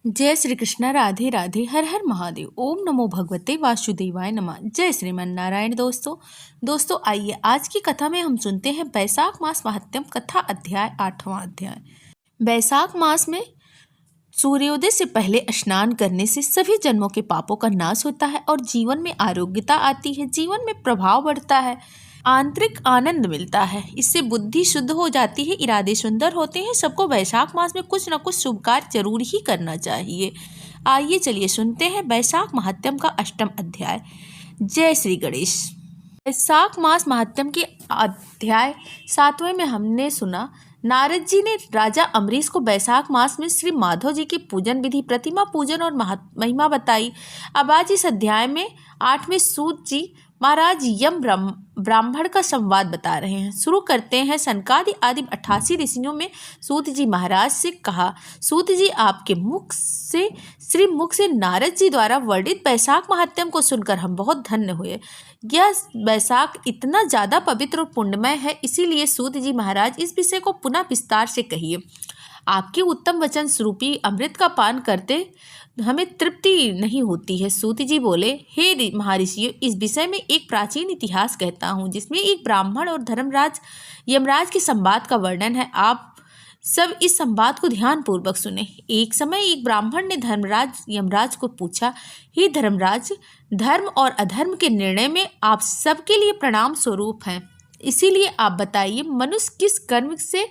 जय श्री कृष्णा। राधे राधे। हर हर महादेव। ओम नमो भगवते वासुदेवाय नमः। जय श्रीमन नारायण। दोस्तों आइए आज की कथा में हम सुनते हैं वैशाख मास महात्म्यम कथा अध्याय 8वां अध्याय। वैशाख मास में सूर्योदय से पहले स्नान करने से सभी जन्मों के पापों का नाश होता है और जीवन में आरोग्यता आती है, जीवन में प्रभाव बढ़ता है, आंतरिक आनंद मिलता है। इससे बुद्धि शुद्ध हो जाती है, इरादे सुंदर होते हैं। सबको वैशाख मास में कुछ न कुछ शुभ कार्य जरूर ही करना चाहिए। आइए चलिए सुनते हैं वैशाख महात्म्यम का 8वां अध्याय। जय श्री गणेश। वैशाख मास महात्म्यम के अध्याय 7वें में हमने सुना, नारद जी ने राजा अम्बरीश को वैशाख मास में श्री माधव जी की पूजन विधि, प्रतिमा पूजन और महिमा बताई। अब आज इस अध्याय में 8वें सूत जी महाराज यम ब्राह्मण का संवाद बता रहे हैं। शुरू करते हैं। सनकादि आदि 88 ऋषियों में सूत जी महाराज से कहा, सूत जी आपके मुख से नारद जी द्वारा वर्णित वैशाख महात्म्यम को सुनकर हम बहुत धन्य हुए। यह वैशाख इतना ज़्यादा पवित्र और पुण्यमय है, इसीलिए सूत जी महाराज इस विषय को पुनः विस्तार से कहिए। आपके उत्तम वचन स्वरूपी अमृत का पान करते हमें तृप्ति नहीं होती है। सूत जी बोले, हे महर्षियों, इस विषय में एक प्राचीन इतिहास कहता हूँ, जिसमें एक ब्राह्मण और धर्मराज यमराज के संवाद का वर्णन है। आप सब इस संवाद को ध्यान पूर्वक सुने। एक समय एक ब्राह्मण ने धर्मराज यमराज को पूछा, हे धर्मराज, धर्म और अधर्म के निर्णय में आप सबके लिए प्रणाम स्वरूप हैं, इसीलिए आप बताइए, मनुष्य किस कर्म से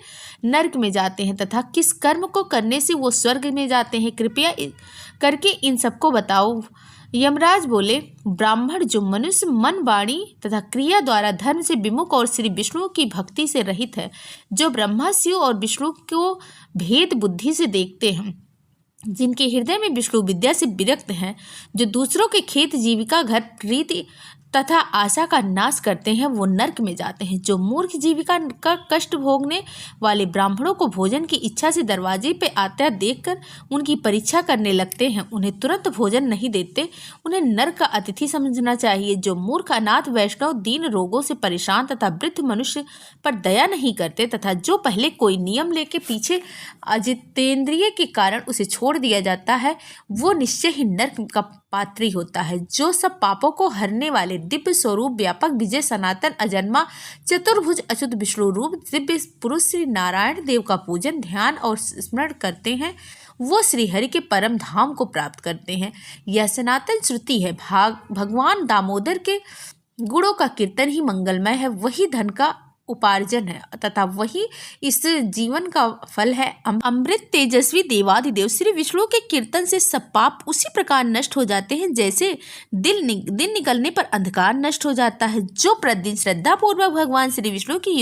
नरक में जाते हैं तथा किस कर्म को करने से वो स्वर्ग में जाते हैं, कृपया करके इन सबको बताओ। यमराज बोले, ब्राह्मण जो मनुष्य मन, वाणी तथा क्रिया द्वारा धर्म से विमुख और श्री विष्णु की भक्ति से रहित है, जो ब्रह्मा, शिव और विष्णु को भेद बुद्धि से देखते हैं, जिनके हृदय में विष्णु विद्या से विरक्त हैं, जो दूसरों के खेत, जीविका, घर, रीति तथा आशा का नाश करते हैं, वो नरक में जाते हैं। जो मूर्ख जीविका का कष्ट भोगने वाले ब्राह्मणों को भोजन की इच्छा से दरवाजे पे आता देखकर उनकी परीक्षा करने लगते हैं, उन्हें तुरंत भोजन नहीं देते, उन्हें नरक का अतिथि समझना चाहिए। जो मूर्ख, अनाथ, वैष्णव, दीन, रोगों से परेशान तथा वृद्ध मनुष्य पर दया नहीं करते तथा जो पहले कोई नियम लेके पीछे अजितेंद्रिय के कारण उसे छोड़ दिया जाता है, वो निश्चय ही नरक का पात्री होता है। जो सब पापों को हरने वाले दिव्य स्वरूप, व्यापक, विजय, सनातन, अजन्मा, चतुर्भुज, अच्युत विष्णु रूप दिव्य पुरुष श्री नारायण देव का पूजन, ध्यान और स्मरण करते हैं, वो श्री हरि के परम धाम को प्राप्त करते हैं। यह सनातन श्रुति है। भगवान दामोदर के गुणों का कीर्तन ही मंगलमय है, वही धन का उपार्जन है तथा वही इस जीवन का फल है। अमृत तेजस्वी देवादिदेव श्री विष्णु के कीर्तन से सब पाप उसी प्रकार नष्ट हो जाते हैं, जैसे दिन निकलने पर अंधकार नष्ट हो जाता है। जो प्रतिदिन श्रद्धा पूर्वक भगवान श्री विष्णु की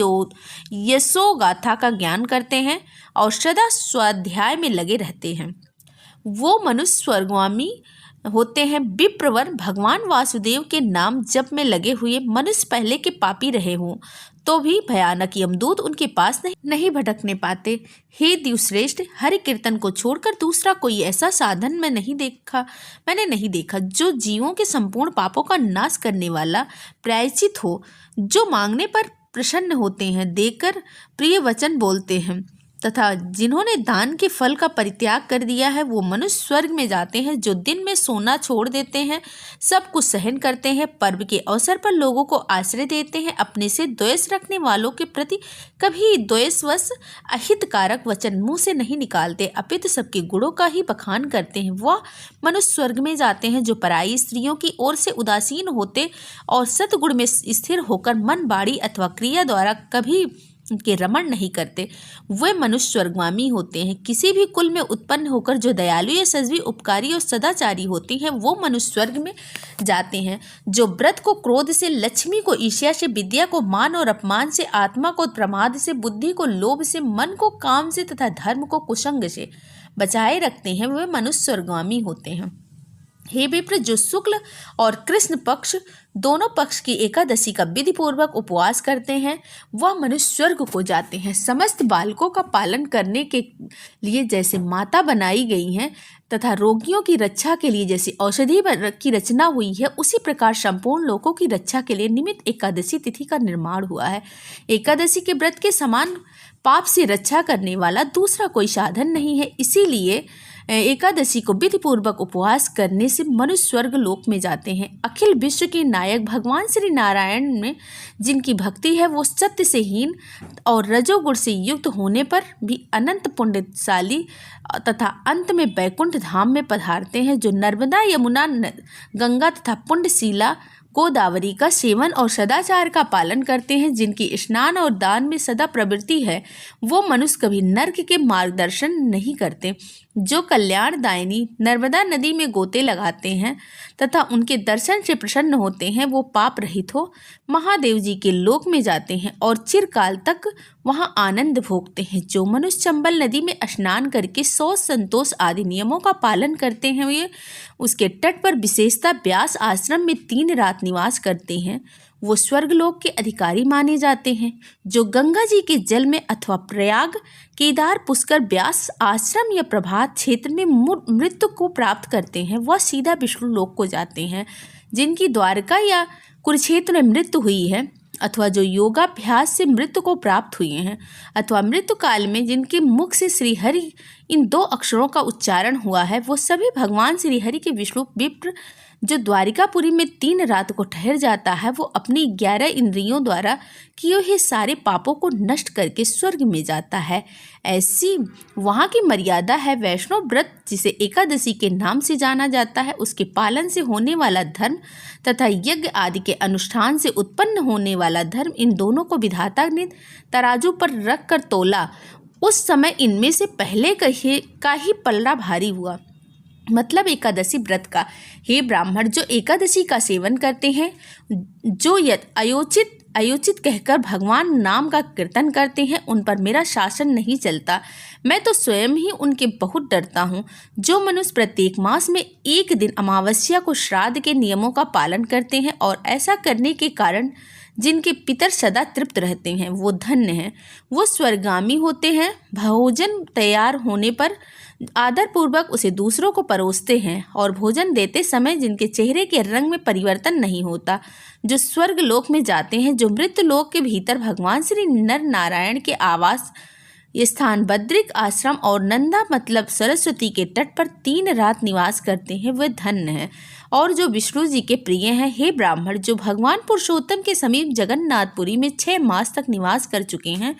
यशो गाथा का ज्ञान करते हैं और सदा स्वाध्याय में लगे रहते हैं, वो मनुष्य स्वर्गगामी होते हैं। विप्रवर भगवान वासुदेव के नाम जप में लगे हुए मनुष्य भले के पापी रहे हों तो भी भयानक यमदूत उनके पास नहीं भटकने पाते। हे द्युश्रेष्ठ, हरि कीर्तन को छोड़कर दूसरा कोई ऐसा साधन मैंने नहीं देखा जो जीवों के संपूर्ण पापों का नाश करने वाला प्रायश्चित हो, जो मांगने पर प्रसन्न होते हैं, देकर प्रिय वचन बोलते हैं तथा जिन्होंने दान के फल का परित्याग कर दिया है, वो मनुष्य स्वर्ग में जाते हैं। जो दिन में सोना छोड़ देते हैं, सब कुछ सहन करते हैं, पर्व के अवसर पर लोगों को आश्रय देते हैं, अपने से द्वेष रखने वालों के प्रति कभी द्वेषवश अहितकारक वचन मुंह से नहीं निकालते, अपितु सबके गुणों का ही बखान करते हैं, वह मनुष्य स्वर्ग में जाते हैं। जो पराई स्त्रियों की ओर से उदासीन होते और सतगुण में स्थिर होकर मन, वाणी अथवा क्रिया द्वारा कभी के रमण नहीं करते, वे मनुष्य स्वर्गगामी होते हैं। किसी भी कुल में उत्पन्न होकर जो दयालु या सजवी, उपकारी और सदाचारी होती हैं, वो मनुष्य स्वर्ग में जाते हैं। जो व्रत को क्रोध से, लक्ष्मी को ईर्ष्या से, विद्या को मान और अपमान से, आत्मा को प्रमाद से, बुद्धि को लोभ से, मन को काम से तथा धर्म को कुसंग से बचाए रखते हैं, वे मनुष्य स्वर्गगामी होते हैं। हे विप्र, जो शुक्ल और कृष्ण पक्ष दोनों पक्ष की एकादशी का विधि पूर्वक उपवास करते हैं, वह मनुष्य स्वर्ग को जाते हैं। समस्त बालकों का पालन करने के लिए जैसे माता बनाई गई हैं तथा रोगियों की रक्षा के लिए जैसे औषधि की रचना हुई है, उसी प्रकार संपूर्ण लोगों की रक्षा के लिए निमित्त एकादशी तिथि का निर्माण हुआ है। एकादशी के व्रत के समान पाप से रक्षा करने वाला दूसरा कोई साधन नहीं है, इसीलिए एकादशी को विधि पूर्वक उपवास करने से मनुष्य स्वर्ग लोक में जाते हैं। अखिल विश्व के नायक भगवान श्री नारायण में जिनकी भक्ति है वो सत्य से हीन और रजोगुण से युक्त होने पर भी अनंत पुण्यशाली तथा अंत में बैकुंठ धाम में पधारते हैं, जो नर्मदा यमुना गंगा तथा पुण्यशीला गोदावरी का सेवन और सदाचार का पालन करते हैं, जिनकी स्नान और दान में सदा प्रवृत्ति है, वो मनुष्य कभी नर्क के मार्गदर्शन नहीं करते। जो कल्याणदायिनी नर्मदा नदी में गोते लगाते हैं तथा उनके दर्शन से प्रसन्न होते हैं, वो पाप रहित हो महादेव जी के लोक में जाते हैं और चिरकाल तक वहाँ आनंद भोगते हैं। जो मनुष्य चंबल नदी में स्नान करके शौच संतोष आदि नियमों का पालन करते हैं, वे उसके तट पर विशेषतः व्यास आश्रम में 3 रात निवास करते हैं, वो स्वर्गलोक के अधिकारी माने जाते हैं। जो गंगा जी के जल में अथवा प्रयाग केदार पुष्कर व्यास आश्रम या प्रभात क्षेत्र में मृत्यु को प्राप्त करते हैं, वह सीधा विष्णु लोक को जाते हैं। जिनकी द्वारका या कुरुक्षेत्र में मृत्यु हुई है अथवा जो योगाभ्यास से मृत्यु को प्राप्त हुए हैं अथवा मृत्यु काल में जिनके मुख से श्रीहरि इन 2 अक्षरों का उच्चारण हुआ है, वो सभी भगवान श्रीहरि के विष्णु विप्र जो द्वारिकापुरी में 3 रात को ठहर जाता है, वो अपनी 11 इंद्रियों द्वारा किए हुए सारे पापों को नष्ट करके स्वर्ग में जाता है। ऐसी वहाँ की मर्यादा है। वैष्णव व्रत जिसे एकादशी के नाम से जाना जाता है, उसके पालन से होने वाला धर्म तथा यज्ञ आदि के अनुष्ठान से उत्पन्न होने वाला धर्म, इन दोनों को विधाता ने तराजू पर रख कर तोला। उस समय इनमें से पहले का ही पलड़ा भारी हुआ। मतलब एकादशी व्रत का। हे ब्राह्मण, जो एकादशी का सेवन करते हैं, जो अयोचित कहकर भगवान नाम का कीर्तन करते हैं, उन पर मेरा शासन नहीं चलता। मैं तो स्वयं ही उनके बहुत डरता हूँ। जो मनुष्य प्रत्येक मास में 1 दिन अमावस्या को श्राद्ध के नियमों का पालन करते हैं और ऐसा करने के कारण जिनके पितर सदा तृप्त रहते हैं, वो धन्य हैं, वो स्वर्गामी होते हैं। भोजन तैयार होने पर आदरपूर्वक उसे दूसरों को परोसते हैं और भोजन देते समय जिनके चेहरे के रंग में परिवर्तन नहीं होता, जो स्वर्ग लोक में जाते हैं। जो मृत्यु लोक के भीतर भगवान श्री नर नारायण के आवास स्थान बद्रिक आश्रम और नंदा मतलब सरस्वती के तट पर 3 रात निवास करते हैं, वे धन्य हैं और जो विष्णु जी के प्रिय हैं। हे ब्राह्मण, जो भगवान पुरुषोत्तम के समीप जगन्नाथपुरी में 6 मास तक निवास कर चुके हैं,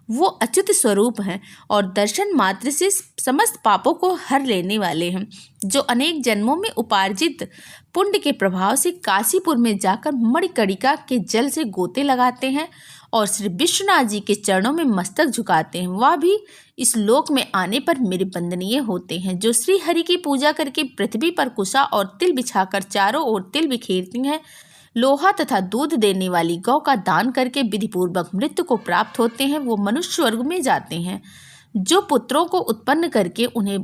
वो अच्युत स्वरूप हैं और दर्शन मात्र से समस्त पापों को हर लेने वाले हैं। जो अनेक जन्मों में उपार्जित पुण्य के प्रभाव से काशीपुर में जाकर मणिकर्णिका के जल से गोते लगाते हैं और श्री विश्वनाथ जी के चरणों में मस्तक झुकाते हैं, वह भी इस लोक में आने पर मेरे वंदनीय होते हैं। जो श्री हरि की पूजा करके पृथ्वी पर कुशा और तिल बिछाकर चारों ओर तिल बिखेरती हैं, लोहा तथा दूध देने वाली गौ का दान करके विधिपूर्वक मृत्यु को प्राप्त होते हैं, वो मनुष्य स्वर्ग में जाते हैं। जो पुत्रों को उत्पन्न करके उन्हें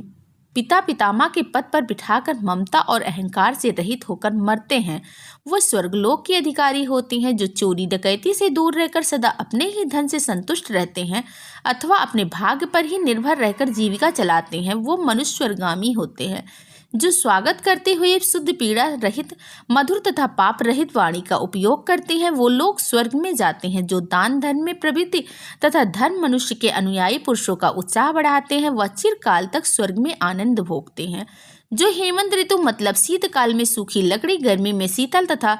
पिता पितामह के पद पर बिठाकर ममता और अहंकार से रहित होकर मरते हैं, वह स्वर्गलोक के अधिकारी होते हैं। जो चोरी डकैती से दूर रहकर सदा अपने ही धन से संतुष्ट रहते हैं अथवा अपने भाग्य पर ही निर्भर रहकर जीविका चलाते हैं, वो मनुष्य स्वर्गामी होते हैं। जो स्वागत करते हुए शुद्ध पीड़ा रहित मधुर तथा पाप रहित वाणी का उपयोग करते हैं, वो लोग स्वर्ग में जाते हैं। जो दान धर्म में प्रवृत्ति तथा धर्म मनुष्य के अनुयायी पुरुषों का उत्साह बढ़ाते हैं, वह चिरकाल तक स्वर्ग में आनंद भोगते हैं। जो हेमंत ऋतु मतलब शीतकाल में सूखी लकड़ी, गर्मी में शीतल तथा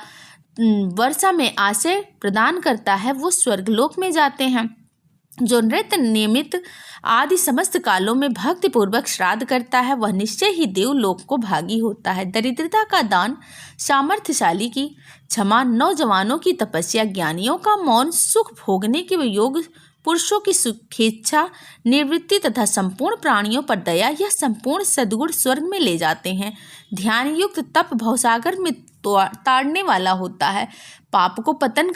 वर्षा में आश्रय प्रदान करता है, वो स्वर्गलोक में जाते हैं। जो नृत्य नियमित आदि समस्त कालों में भक्तिपूर्वक श्राद्ध करता है, वह निश्चय ही देवलोक को भागी होता है। दरिद्रता का दान, सामर्थ्यशाली की क्षमा, नौजवानों की तपस्या, ज्ञानियों का मौन, सुख भोगने के योग पुरुषों की सुखेच्छा निवृत्ति तथा संपूर्ण प्राणियों पर दया, यह संपूर्ण सद्गुण स्वर्ग में ले जाते हैं। ध्यान युक्त तप भवसागर में ताड़ने वाला होता है। पाप को पतन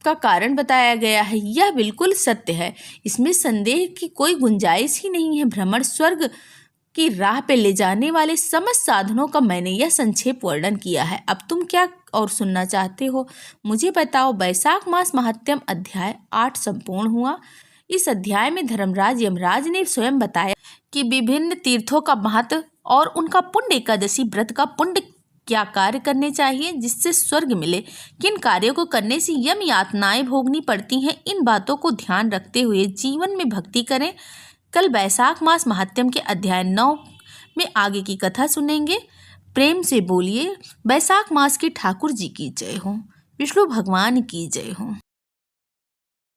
का कारण बताया गया है, यह बिल्कुल सत्य है, इसमें संदेह की कोई गुंजाइश ही नहीं है। भ्रमण स्वर्ग की राह पे ले जाने वाले समस्त साधनों का मैंने यह संक्षेप वर्णन किया है। अब तुम क्या और सुनना चाहते हो, मुझे बताओ। वैशाख मास महात्म्य अध्याय 8 संपूर्ण हुआ। इस अध्याय में धर्मराज यमराज ने स्वयं बताया कि विभिन्न तीर्थों का महत्व और उनका पुण्य, एकादशी व्रत का पुण्य, क्या कार्य करने चाहिए जिससे स्वर्ग मिले, किन कार्यों को करने से यम यातनाएं भोगनी पड़ती हैं, इन बातों को ध्यान रखते हुए जीवन में भक्ति करें। कल वैशाख मास महात्म्य के अध्याय 9 में आगे की कथा सुनेंगे। प्रेम से बोलिए, बैसाख मास के ठाकुर जी की जय हो, विष्णु भगवान की जय हो।